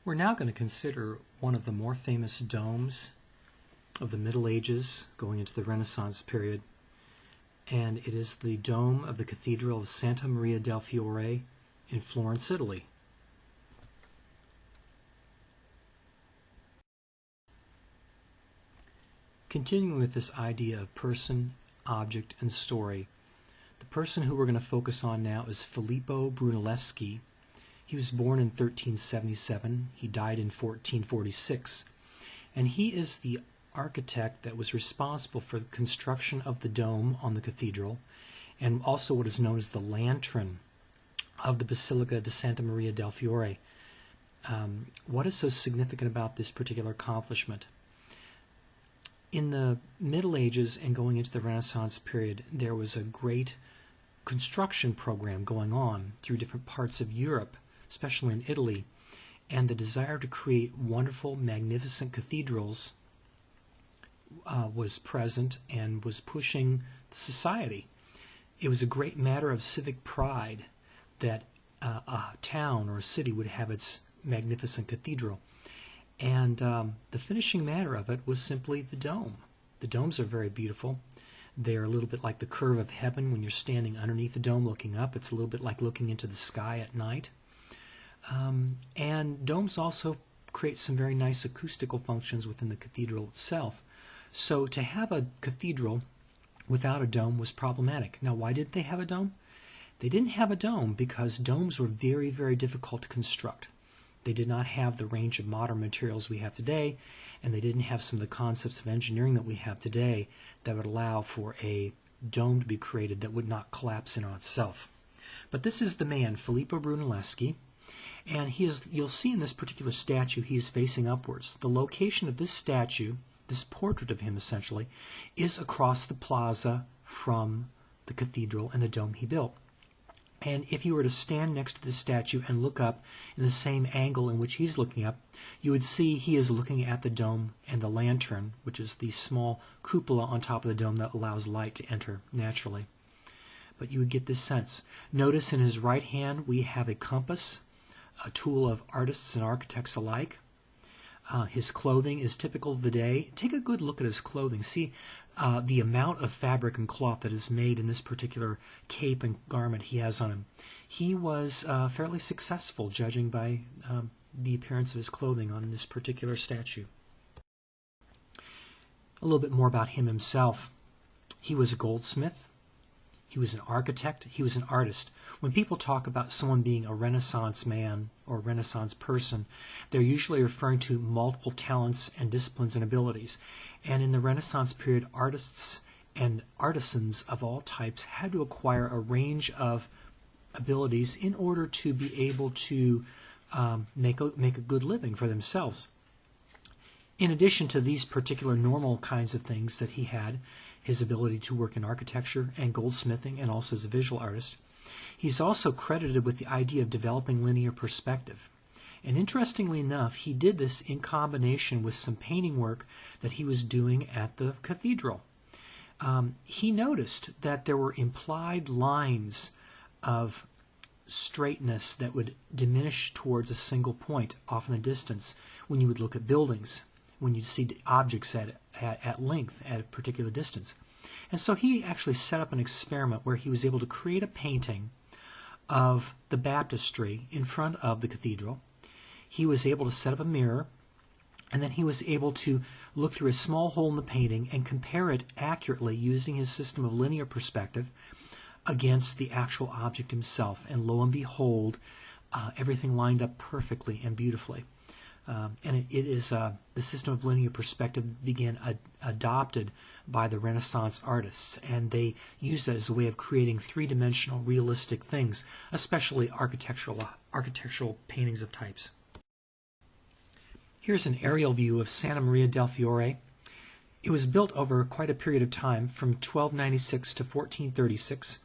We're now going to consider one of the more famous domes of the Middle Ages going into the Renaissance period, and it is the dome of the Cathedral of Santa Maria del Fiore in Florence, Italy. Continuing with this idea of person, object, and story, the person who we're going to focus on now is Filippo Brunelleschi. He was born in 1377. He died in 1446. And he is the architect that was responsible for the construction of the dome on the cathedral, and also what is known as the lantern of the Basilica de Santa Maria del Fiore. What is so significant about this particular accomplishment? In the Middle Ages and going into the Renaissance period, there was a great construction program going on through different parts of Europe, especially in Italy, and the desire to create wonderful, magnificent cathedrals was present and was pushing society. It was a great matter of civic pride that a town or a city would have its magnificent cathedral. And the finishing matter of it was simply the dome. The domes are very beautiful. They're a little bit like the curve of heaven when you're standing underneath the dome looking up. It's a little bit like looking into the sky at night. And domes also create some very nice acoustical functions within the cathedral itself. So to have a cathedral without a dome was problematic. Now, why didn't they have a dome? They didn't have a dome because domes were very, very difficult to construct. They did not have the range of modern materials we have today, and they didn't have some of the concepts of engineering that we have today that would allow for a dome to be created that would not collapse in on itself. But this is the man, Filippo Brunelleschi, and you'll see in this particular statue he is facing upwards. The location of this statue, this portrait of him essentially, is across the plaza from the cathedral and the dome he built. And if you were to stand next to this statue and look up in the same angle in which he's looking up, you would see he is looking at the dome and the lantern, which is the small cupola on top of the dome that allows light to enter naturally. But you would get this sense. Notice in his right hand we have a compass, a tool of artists and architects alike. His clothing is typical of the day. Take a good look at his clothing. See the amount of fabric and cloth that is made in this particular cape and garment he has on him. He was fairly successful, judging by the appearance of his clothing on this particular statue. A little bit more about him himself. He was a goldsmith. He was an architect. He was an artist. When people talk about someone being a Renaissance man or Renaissance person, they're usually referring to multiple talents and disciplines and abilities. And in the Renaissance period, artists and artisans of all types had to acquire a range of abilities in order to be able to make a good living for themselves. In addition to these particular normal kinds of things that he had, his ability to work in architecture and goldsmithing, and also as a visual artist, he's also credited with the idea of developing linear perspective. And interestingly enough, he did this in combination with some painting work that he was doing at the cathedral. He noticed that there were implied lines of straightness that would diminish towards a single point off in the distance when you would look at buildings, when you'd see objects at length at a particular distance. And so he actually set up an experiment where he was able to create a painting of the baptistry in front of the cathedral. He was able to set up a mirror, and then he was able to look through a small hole in the painting and compare it accurately using his system of linear perspective against the actual object himself. And lo and behold, everything lined up perfectly and beautifully. And it is the system of linear perspective began adopted by the Renaissance artists, and they used it as a way of creating three-dimensional realistic things, especially architectural paintings of types. Here's an aerial view of Santa Maria del Fiore. It was built over quite a period of time, from 1296 to 1436.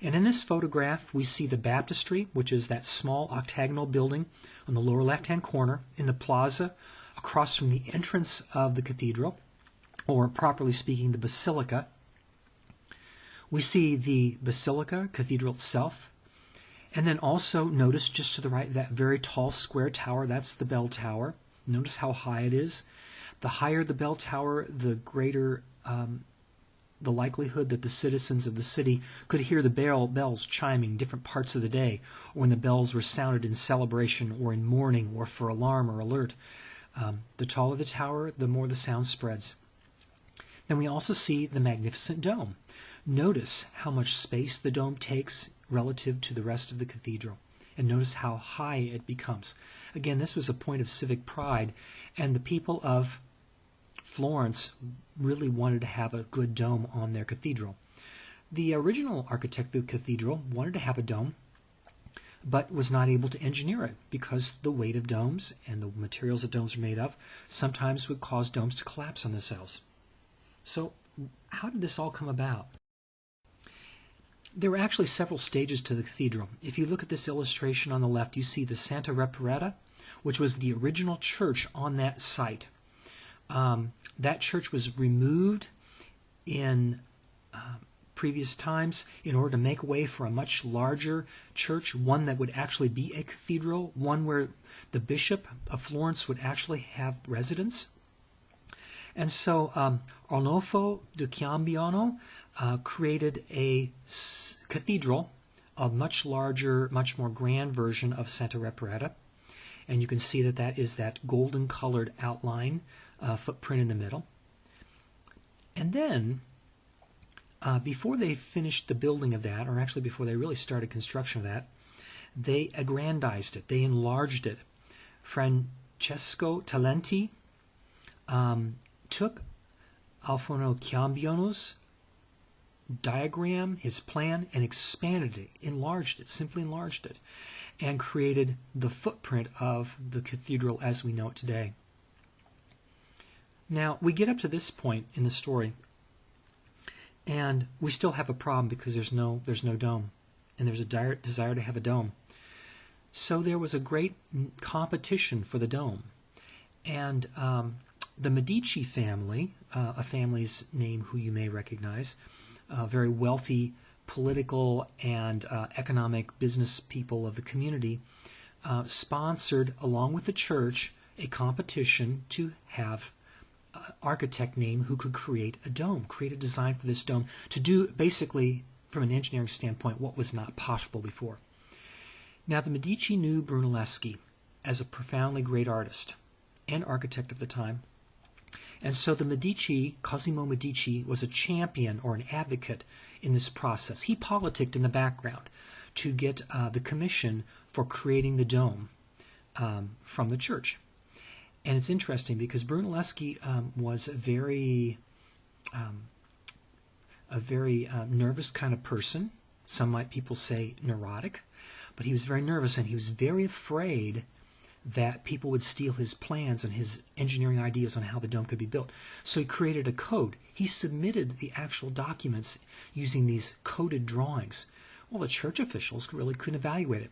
And in this photograph, we see the baptistry, which is that small octagonal building on the lower left-hand corner in the plaza across from the entrance of the cathedral, or properly speaking, the basilica. We see the basilica, cathedral itself, And then also notice just to the right that very tall square tower, that's the bell tower. Notice how high it is. The higher the bell tower, the greater the likelihood that the citizens of the city could hear the bells chiming different parts of the day, or when the bells were sounded in celebration or in mourning or for alarm or alert. The taller the tower, the more the sound spreads. Then we also see the magnificent dome. Notice how much space the dome takes relative to the rest of the cathedral, and notice how high it becomes. Again, this was a point of civic pride, and the people of Florence really wanted to have a good dome on their cathedral. The original architect of the cathedral wanted to have a dome, but was not able to engineer it because the weight of domes and the materials that domes are made of sometimes would cause domes to collapse on themselves. So how did this all come about? There were actually several stages to the cathedral. If you look at this illustration on the left, you see the Santa Reparata, which was the original church on that site. That church was removed in previous times in order to make way for a much larger church, one that would actually be a cathedral, one where the bishop of Florence would actually have residence. And so Arnolfo di Ciambiano created a cathedral, a much larger, much more grand version of Santa Reparata. And you can see that that is that golden colored outline footprint in the middle. And then before they finished the building of that, or actually before they really started construction of that, they aggrandized it. They enlarged it. Francesco Talenti took Alfonso Ciambiano's diagram, his plan, and expanded it, enlarged it, simply enlarged it, and created the footprint of the cathedral as we know it today. Now, we get up to this point in the story, and we still have a problem because there's no dome, and there's a dire desire to have a dome. So there was a great competition for the dome, and the Medici family, a family's name who you may recognize, very wealthy political and economic business people of the community, sponsored, along with the church, a competition to have architect name who could create a dome, create a design for this dome, to do basically, from an engineering standpoint, what was not possible before. Now, the Medici knew Brunelleschi as a profoundly great artist and architect of the time. And so the Medici, Cosimo Medici, was a champion or an advocate in this process. He politicked in the background to get the commission for creating the dome from the church. And it's interesting because Brunelleschi was a very nervous kind of person. Some people say neurotic, but he was very nervous, and he was very afraid that people would steal his plans and his engineering ideas on how the dome could be built. So he created a code. He submitted the actual documents using these coded drawings. Well, the church officials really couldn't evaluate it.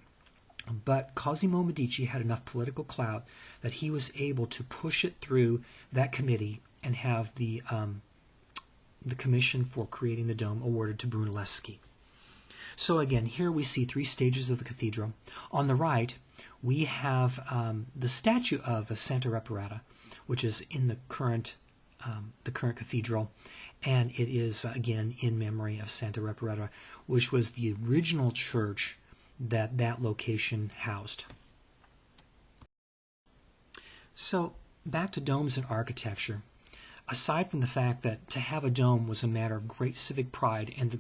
But Cosimo Medici had enough political clout that he was able to push it through that committee and have the commission for creating the dome awarded to Brunelleschi. So again, here we see three stages of the cathedral. On the right, we have the statue of Santa Reparata, which is in the current cathedral, and it is again in memory of Santa Reparata, which was the original church that location housed. So back to domes and architecture. Aside from the fact that to have a dome was a matter of great civic pride and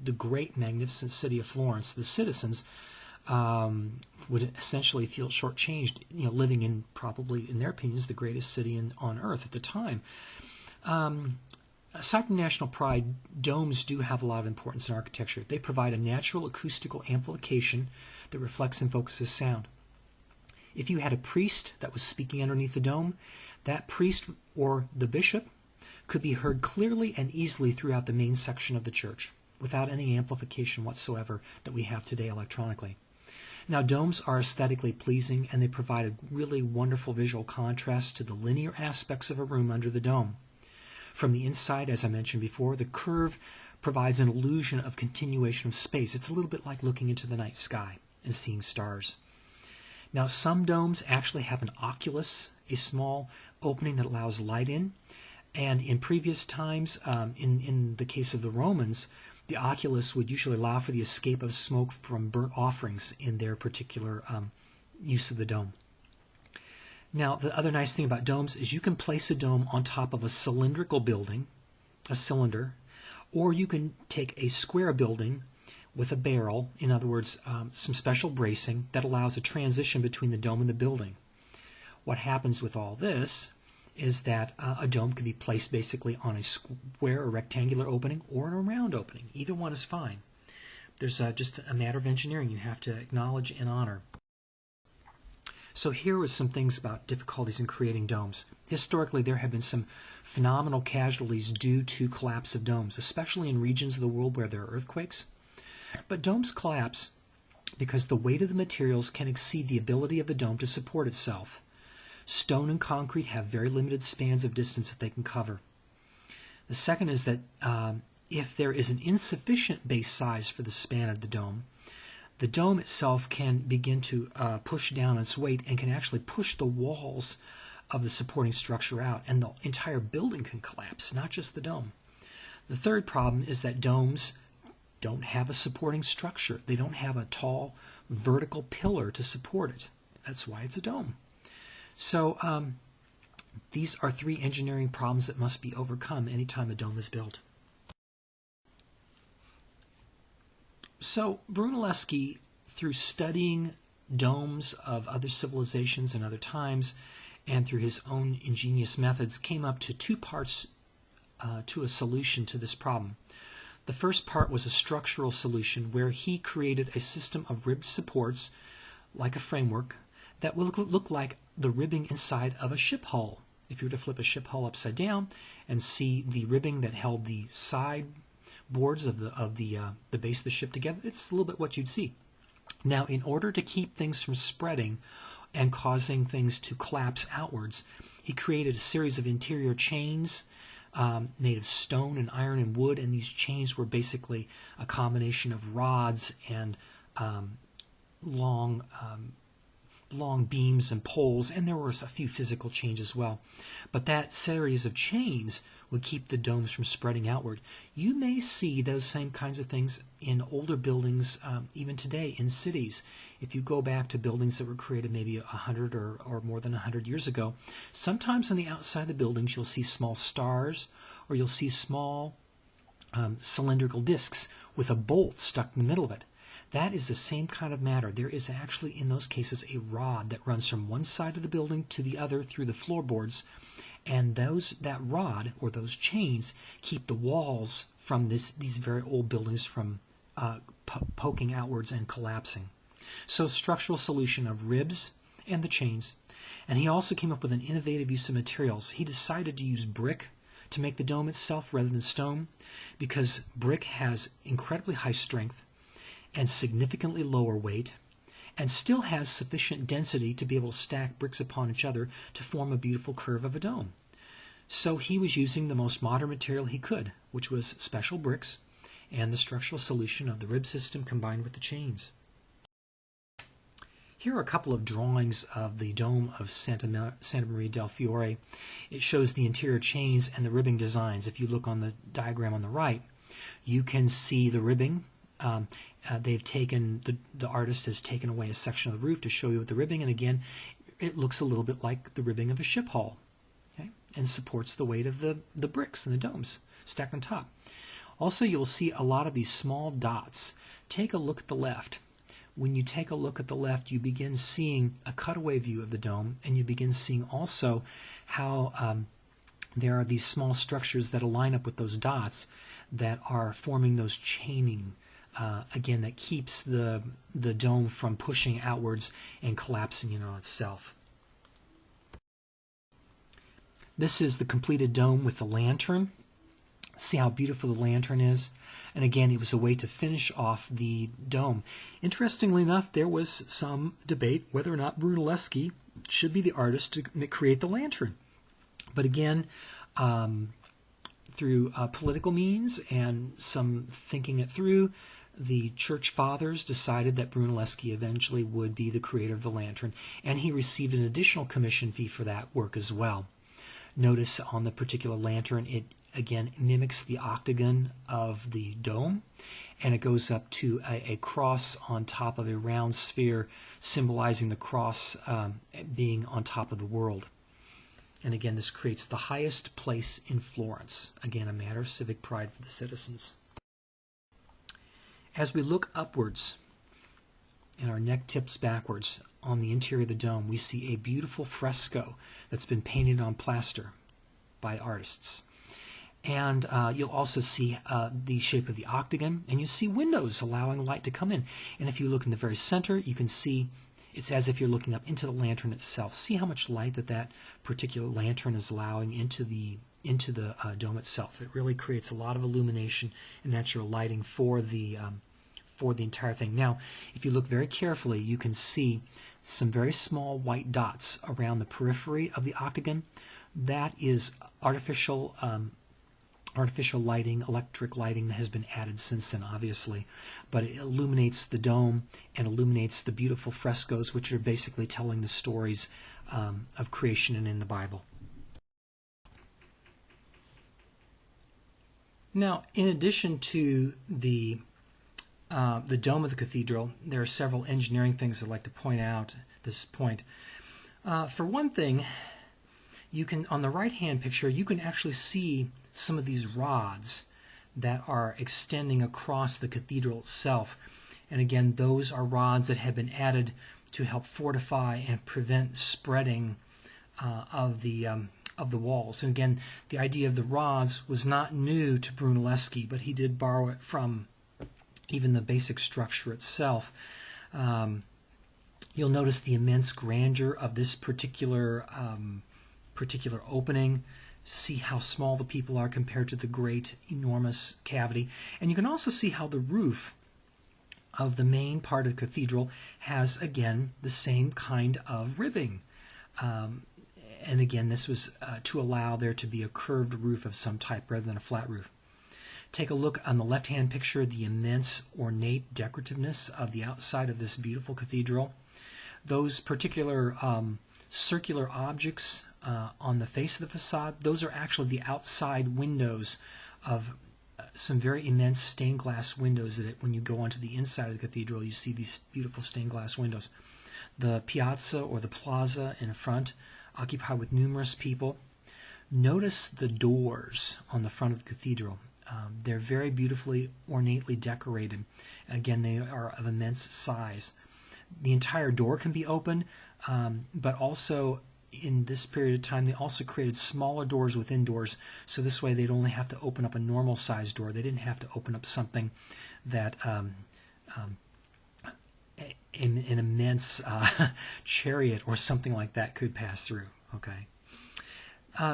the great magnificent city of Florence, the citizens would essentially feel shortchanged, living in probably, in their opinions, the greatest city on earth at the time. Aside from national pride, domes do have a lot of importance in architecture. They provide a natural acoustical amplification that reflects and focuses sound. If you had a priest that was speaking underneath the dome, that priest or the bishop could be heard clearly and easily throughout the main section of the church without any amplification whatsoever that we have today electronically. Now, domes are aesthetically pleasing, and they provide a really wonderful visual contrast to the linear aspects of a room under the dome. From the inside, as I mentioned before, the curve provides an illusion of continuation of space. It's a little bit like looking into the night sky. and seeing stars. Now, some domes actually have an oculus, a small opening that allows light in. And in previous times, in the case of the Romans, the oculus would usually allow for the escape of smoke from burnt offerings in their particular use of the dome. Now, the other nice thing about domes is you can place a dome on top of a cylindrical building, a cylinder, or you can take a square building with a barrel, in other words, some special bracing that allows a transition between the dome and the building. What happens with all this is that a dome can be placed basically on a square or rectangular opening or in a round opening. Either one is fine. There's just a matter of engineering you have to acknowledge and honor. So here are some things about difficulties in creating domes. Historically, there have been some phenomenal casualties due to collapse of domes, especially in regions of the world where there are earthquakes. But domes collapse because the weight of the materials can exceed the ability of the dome to support itself. Stone and concrete have very limited spans of distance that they can cover. The second is that if there is an insufficient base size for the span of the dome itself can begin to push down its weight and can actually push the walls of the supporting structure out, and the entire building can collapse, not just the dome. The third problem is that domes don't have a supporting structure. They don't have a tall vertical pillar to support it. That's why it's a dome. So these are three engineering problems that must be overcome anytime a dome is built. So Brunelleschi, through studying domes of other civilizations and other times, and through his own ingenious methods, came up to two parts to a solution to this problem. The first part was a structural solution where he created a system of ribbed supports, like a framework, that will look like the ribbing inside of a ship hull. If you were to flip a ship hull upside down and see the ribbing that held the side boards of the base of the ship together, it's a little bit what you'd see. Now, in order to keep things from spreading and causing things to collapse outwards, he created a series of interior chains made of stone and iron and wood, and these chains were basically a combination of rods and long beams and poles, and there were a few physical chains as well. But that series of chains would keep the domes from spreading outward. You may see those same kinds of things in older buildings even today in cities. If you go back to buildings that were created maybe 100 or more than 100 years ago, sometimes on the outside of the buildings you'll see small stars, or you'll see small cylindrical discs with a bolt stuck in the middle of it. That is the same kind of matter. There is actually, in those cases, a rod that runs from one side of the building to the other through the floorboards, and that rod or those chains keep the walls from these very old buildings from poking outwards and collapsing. So, structural solution of ribs and the chains. And he also came up with an innovative use of materials. He decided to use brick to make the dome itself rather than stone, because brick has incredibly high strength and significantly lower weight, and still has sufficient density to be able to stack bricks upon each other to form a beautiful curve of a dome. So he was using the most modern material he could, which was special bricks and the structural solution of the rib system combined with the chains. Here are a couple of drawings of the dome of Santa Maria del Fiore. It shows the interior chains and the ribbing designs. If you look on the diagram on the right, you can see the ribbing. The artist has taken away a section of the roof to show you the ribbing, and again, it looks a little bit like the ribbing of a ship hull, okay, and supports the weight of the bricks and the domes stacked on top. Also, you'll see a lot of these small dots. Take a look at the left. When you take a look at the left, you begin seeing a cutaway view of the dome, and you begin seeing also how there are these small structures that align up with those dots that are forming those chaining. Again, that keeps the dome from pushing outwards and collapsing in on itself. This is the completed dome with the lantern. See how beautiful the lantern is? And again, it was a way to finish off the dome. Interestingly enough, there was some debate whether or not Brunelleschi should be the artist to create the lantern. But again, through political means and some thinking it through, the church fathers decided that Brunelleschi eventually would be the creator of the lantern, and he received an additional commission fee for that work as well. Notice on the particular lantern, it again mimics the octagon of the dome, and it goes up to a cross on top of a round sphere, symbolizing the cross being on top of the world. And again, this creates the highest place in Florence. Again, a matter of civic pride for the citizens. As we look upwards and our neck tips backwards on the interior of the dome, we see a beautiful fresco that's been painted on plaster by artists. And you'll also see the shape of the octagon, and you see windows allowing light to come in. And if you look in the very center, you can see it's as if you're looking up into the lantern itself. See how much light that particular lantern is allowing into the dome itself. It really creates a lot of illumination and natural lighting for the entire thing. Now, if you look very carefully, you can see some very small white dots around the periphery of the octagon. That is artificial lighting, electric lighting that has been added since then, obviously. But it illuminates the dome and illuminates the beautiful frescoes, which are basically telling the stories of creation and in the Bible. Now, in addition to the dome of the cathedral, there are several engineering things I'd like to point out at this point. For one thing, you can, on the right-hand picture, you can actually see some of these rods that are extending across the cathedral itself. And again, those are rods that have been added to help fortify and prevent spreading of the walls. And again, the idea of the rods was not new to Brunelleschi, but he did borrow it from even the basic structure itself. You'll notice the immense grandeur of this particular opening. See how small the people are compared to the great, enormous cavity. And you can also see how the roof of the main part of the cathedral has, again, the same kind of ribbing. And again, this was to allow there to be a curved roof of some type rather than a flat roof. Take a look on the left-hand picture, the immense ornate decorativeness of the outside of this beautiful cathedral. Those particular circular objects on the face of the facade, those are actually the outside windows of some very immense stained glass windows that when you go onto the inside of the cathedral, you see these beautiful stained glass windows. The piazza or the plaza in front, occupied with numerous people. Notice the doors on the front of the cathedral. They're very beautifully, ornately decorated. Again, they are of immense size. The entire door can be opened, but also in this period of time, they also created smaller doors within doors, so this way they'd only have to open up a normal size door. They didn't have to open up something that an immense chariot or something like that could pass through. Okay.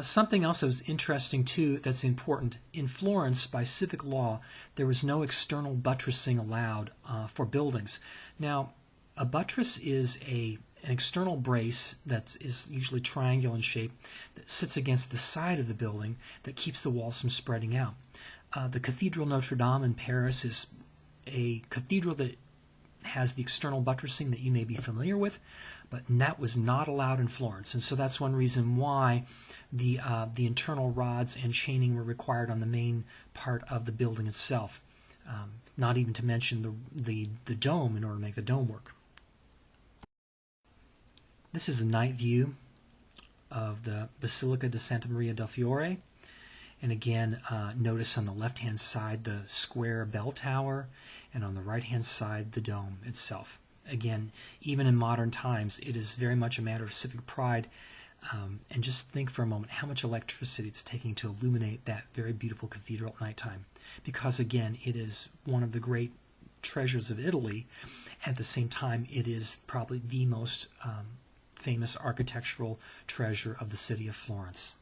Something else that was interesting too, that's important, in Florence, by civic law, there was no external buttressing allowed for buildings. Now, a buttress is an external brace that is usually triangular in shape that sits against the side of the building that keeps the walls from spreading out. The Cathedral Notre Dame in Paris is a cathedral that has the external buttressing that you may be familiar with, but that was not allowed in Florence. And so that's one reason why the internal rods and chaining were required on the main part of the building itself. Not even to mention the dome in order to make the dome work. This is a night view of the Basilica di Santa Maria del Fiore. And again, notice on the left-hand side the square bell tower, and on the right-hand side the dome itself. Again, even in modern times, it is very much a matter of civic pride. And just think for a moment how much electricity it's taking to illuminate that very beautiful cathedral at nighttime. Because again, it is one of the great treasures of Italy. At the same time, it is probably the most famous architectural treasure of the city of Florence.